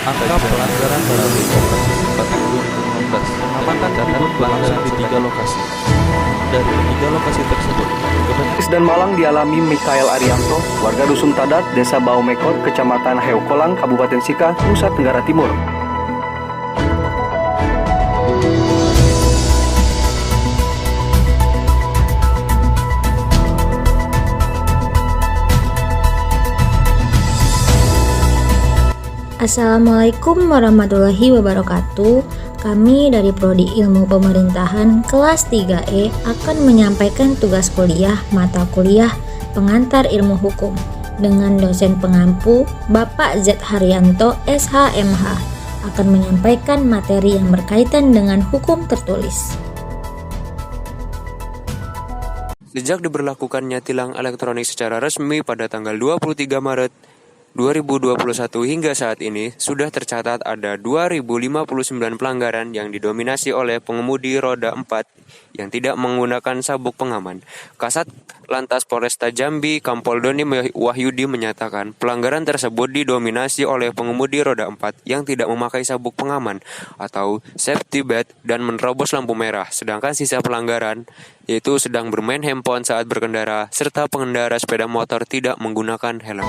Angka pelanggaran lalu lintas pada 2015 pengamatan tercatat pelanggaran di 3 lokasi. Dari ketiga lokasi tersebut, Dan Malang dialami Mikael Arianto, warga Dusun Tadat, Desa Baumekot, Kecamatan Heukolang, Kabupaten Sika, Nusa Tenggara Timur. Assalamualaikum warahmatullahi wabarakatuh. Kami dari Prodi Ilmu Pemerintahan kelas 3E akan menyampaikan tugas kuliah mata kuliah Pengantar Ilmu Hukum dengan dosen pengampu Bapak Z. Haryanto SHMH akan menyampaikan materi yang berkaitan dengan hukum tertulis. Sejak diberlakukannya tilang elektronik secara resmi pada tanggal 23 Maret 2021 hingga saat ini, sudah tercatat ada 2.059 pelanggaran yang didominasi oleh pengemudi roda 4 yang tidak menggunakan sabuk pengaman. Kasat Lantas Polresta Jambi, Kompol Doni Wahyudi menyatakan pelanggaran tersebut didominasi oleh pengemudi roda 4 yang tidak memakai sabuk pengaman atau safety belt dan menerobos lampu merah. Sedangkan sisa pelanggaran yaitu sedang bermain handphone saat berkendara serta pengendara sepeda motor tidak menggunakan helm.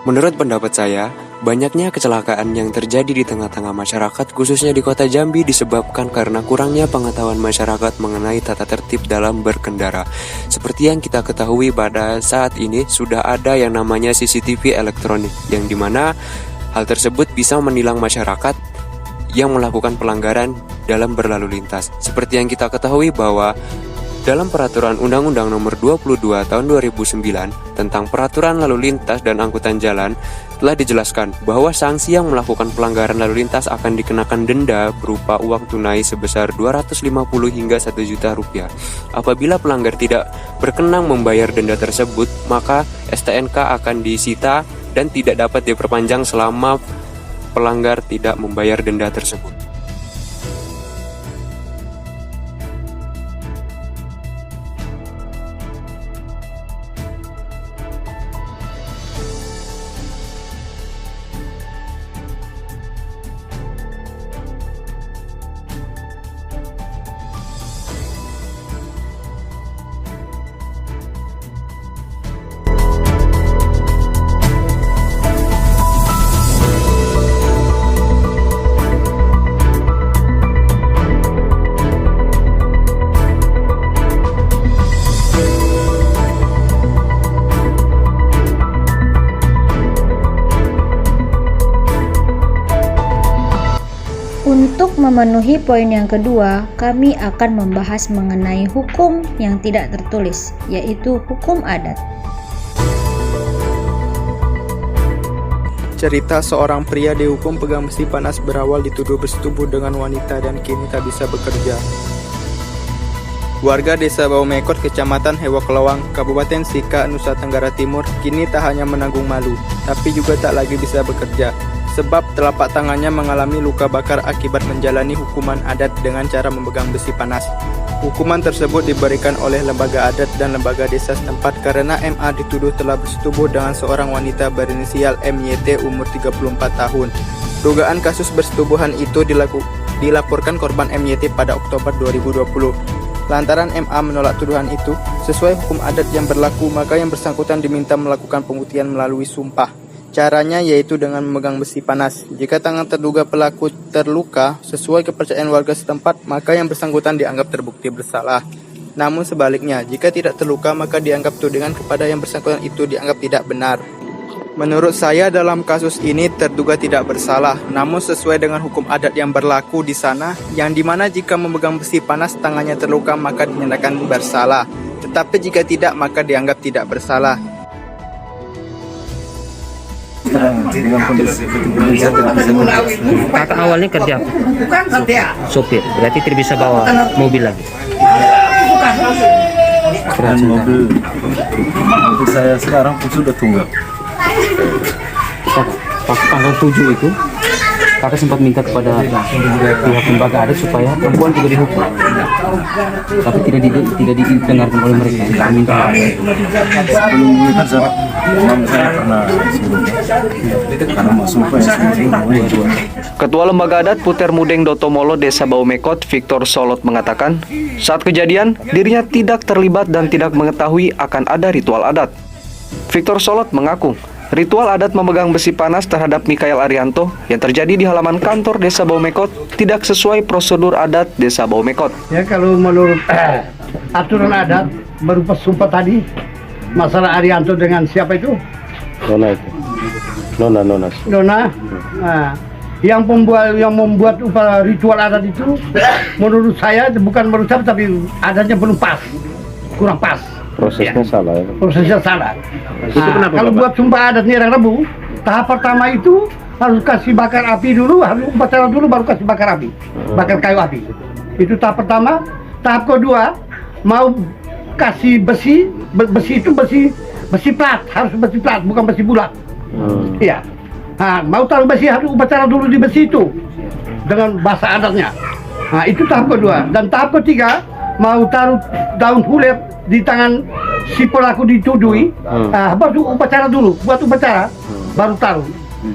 Menurut pendapat saya, banyaknya kecelakaan yang terjadi di tengah-tengah masyarakat khususnya di kota Jambi disebabkan karena kurangnya pengetahuan masyarakat mengenai tata tertib dalam berkendara. Seperti yang kita ketahui pada saat ini sudah ada yang namanya CCTV elektronik, yang dimana hal tersebut bisa menilang masyarakat yang melakukan pelanggaran dalam berlalu lintas. Seperti yang kita ketahui bahwa dalam Peraturan Undang-Undang Nomor 22 Tahun 2009 tentang Peraturan Lalu Lintas dan Angkutan Jalan telah dijelaskan bahwa sanksi yang melakukan pelanggaran lalu lintas akan dikenakan denda berupa uang tunai sebesar 250 hingga 1 juta rupiah. Apabila pelanggar tidak berkenan membayar denda tersebut, maka STNK akan disita dan tidak dapat diperpanjang selama pelanggar tidak membayar denda tersebut. Untuk memenuhi poin yang kedua, kami akan membahas mengenai hukum yang tidak tertulis, yaitu hukum adat. Cerita seorang pria dihukum pegang besi panas berawal dituduh bersetubuh dengan wanita dan kini tak bisa bekerja. Warga Desa Baumekot, Kecamatan Heukolang, Kabupaten Sika, Nusa Tenggara Timur, kini tak hanya menanggung malu, tapi juga tak lagi bisa bekerja. Sebab telapak tangannya mengalami luka bakar akibat menjalani hukuman adat dengan cara memegang besi panas. Hukuman tersebut diberikan oleh lembaga adat dan lembaga desa setempat karena MA dituduh telah bersetubuh dengan seorang wanita berinisial MYT umur 34 tahun. Dugaan kasus bersetubuhan itu dilaporkan korban MYT pada Oktober 2020. Lantaran MA menolak tuduhan itu, sesuai hukum adat yang berlaku, maka yang bersangkutan diminta melakukan pembuktian melalui sumpah. Caranya yaitu dengan memegang besi panas. Jika tangan terduga pelaku terluka, sesuai kepercayaan warga setempat, maka yang bersangkutan dianggap terbukti bersalah. Namun sebaliknya, jika tidak terluka, maka dianggap tudingan kepada yang bersangkutan itu dianggap tidak benar. Menurut saya dalam kasus ini terduga tidak bersalah, namun sesuai dengan hukum adat yang berlaku di sana, yang dimana jika memegang besi panas tangannya terluka maka dinyatakan bersalah. Tetapi jika tidak maka dianggap tidak bersalah. Dengan kondisi bisa tidak bisa Kakak awalnya kerja apa? Sopir. Berarti tidak bisa bawa mobil lagi. dan mobil saya sekarang pun sudah tunggal. Pas tanggal 7 itu kakak sempat minta kepada pihak lembaga adat supaya perempuan juga dihukum. Tapi tidak didengarkan oleh mereka. Kami Sebelum menikah Zara, memang saya pernah suruh karena mau sumpah ya suruh. Ketua Lembaga Adat Puter Mudeng Dotomolo Desa Baumekot, Victor Solot mengatakan, saat kejadian dirinya tidak terlibat dan tidak mengetahui akan ada ritual adat. Victor Solot mengaku, ritual adat memegang besi panas terhadap Mikael Arianto yang terjadi di halaman kantor Desa Baumekot tidak sesuai prosedur adat Desa Baumekot. Ya, kalau menurut aturan adat berupa sumpah tadi, masalah Arianto dengan siapa itu? Nona itu. Nona. Nah, yang membuat ritual adat itu, menurut saya bukan menurut saya, tapi adatnya belum pas, kurang pas. Prosesnya salah ya. Prosesnya salah. Nah, kalau buat sumpah adat Nirang Rebu, tahap pertama itu harus kasih bakar api dulu, harus upacara dulu baru kasih bakar api, bakar kayu api. Itu tahap pertama. Tahap kedua mau kasih besi itu besi plat, harus besi plat, bukan besi bulat. Iya. Nah, mau taruh besi harus upacara dulu di besi itu dengan bahasa adatnya. Nah, itu tahap kedua. Dan tahap ketiga mau taruh daun hulet di tangan si pelaku ditudui, baru upacara dulu, buat upacara, baru taruh.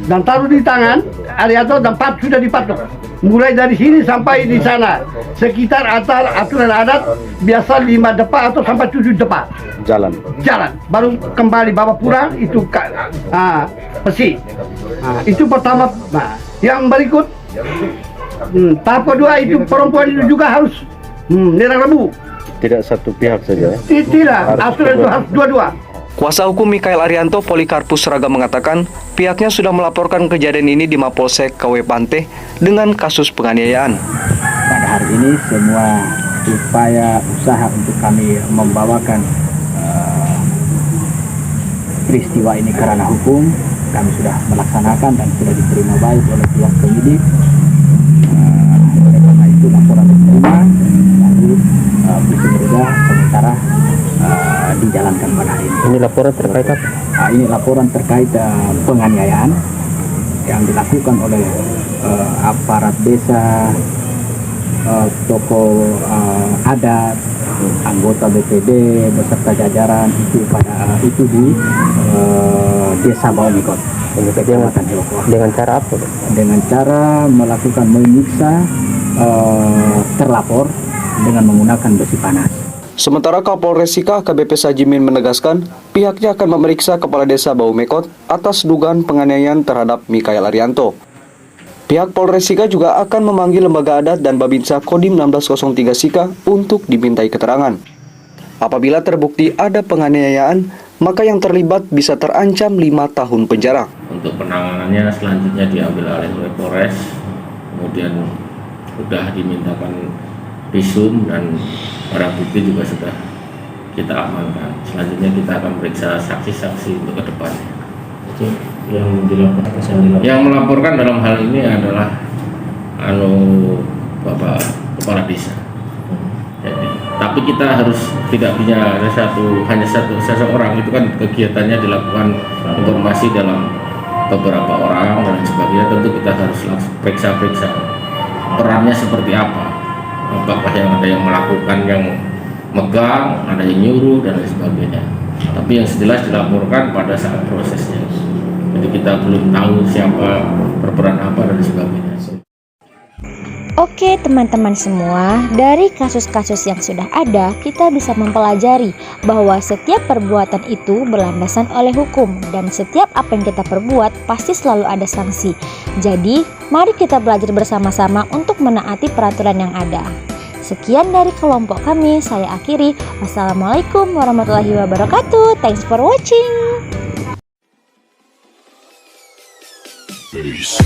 Dan taruh di tangan Arianto dan sudah dipatok. Mulai dari sini sampai di sana, sekitar aturan adat biasa 5 depa atau sampai 7 depa. Jalan. Baru kembali bawa pulang itu besi. Itu pertama. Nah, yang berikut tahap kedua itu perempuan itu juga harus Nirang Rebu. Tidak satu pihak saja ya. Tidak, aturan itu harus dua-dua. Kuasa hukum Mikael Arianto, Polikarpus Raga mengatakan, pihaknya sudah melaporkan kejadian ini di Mapolsek KW Pante dengan kasus penganiayaan. Pada hari ini semua usaha untuk kami membawakan peristiwa ini karena hukum kami sudah melaksanakan dan sudah diterima baik oleh pihak penyidik. Oleh karena itu laporan diterima, lalu sudah sementara dijalankan pada hari ini. Ini laporan terkait apa? Ini laporan terkait penganiayaan yang dilakukan oleh aparat desa, tokoh adat, anggota BPD beserta jajaran itu di Desa Baumekot. Dengan cara apa? Dengan cara melakukan menyiksa terlapor dengan menggunakan besi panas. Sementara Kapolres Sika AKBP Sajimin menegaskan, pihaknya akan memeriksa Kepala Desa Baumekot atas dugaan penganiayaan terhadap Mikael Arianto. Pihak Polres Sika juga akan memanggil Lembaga Adat dan Babinsa Kodim 1603 Sika untuk dimintai keterangan. Apabila terbukti ada penganiayaan, maka yang terlibat bisa terancam 5 tahun penjara. Untuk penanganannya selanjutnya diambil oleh Polres, kemudian sudah dimintakan visum dan barang bukti juga sudah kita amankan. Selanjutnya kita akan periksa saksi-saksi untuk ke depannya. Yang melaporkan dalam hal ini adalah Bapak Kepala Desa. Jadi, tapi kita harus tidak punya hanya satu seseorang, itu kan kegiatannya dilakukan informasi dalam beberapa orang dan sebagainya. Tentu kita harus langsung periksa perannya seperti apa. Apakah yang ada yang melakukan, yang megang, ada yang nyuruh dan lain sebagainya. Tapi yang jelas dilaporkan pada saat prosesnya. Jadi kita belum tahu siapa berperan apa dan sebagainya. Oke teman-teman semua, dari kasus-kasus yang sudah ada, kita bisa mempelajari bahwa setiap perbuatan itu berlandasan oleh hukum dan setiap apa yang kita perbuat pasti selalu ada sanksi. Jadi, mari kita belajar bersama-sama untuk menaati peraturan yang ada. Sekian dari kelompok kami, saya akhiri. Wassalamualaikum warahmatullahi wabarakatuh. Thanks for watching. Peace.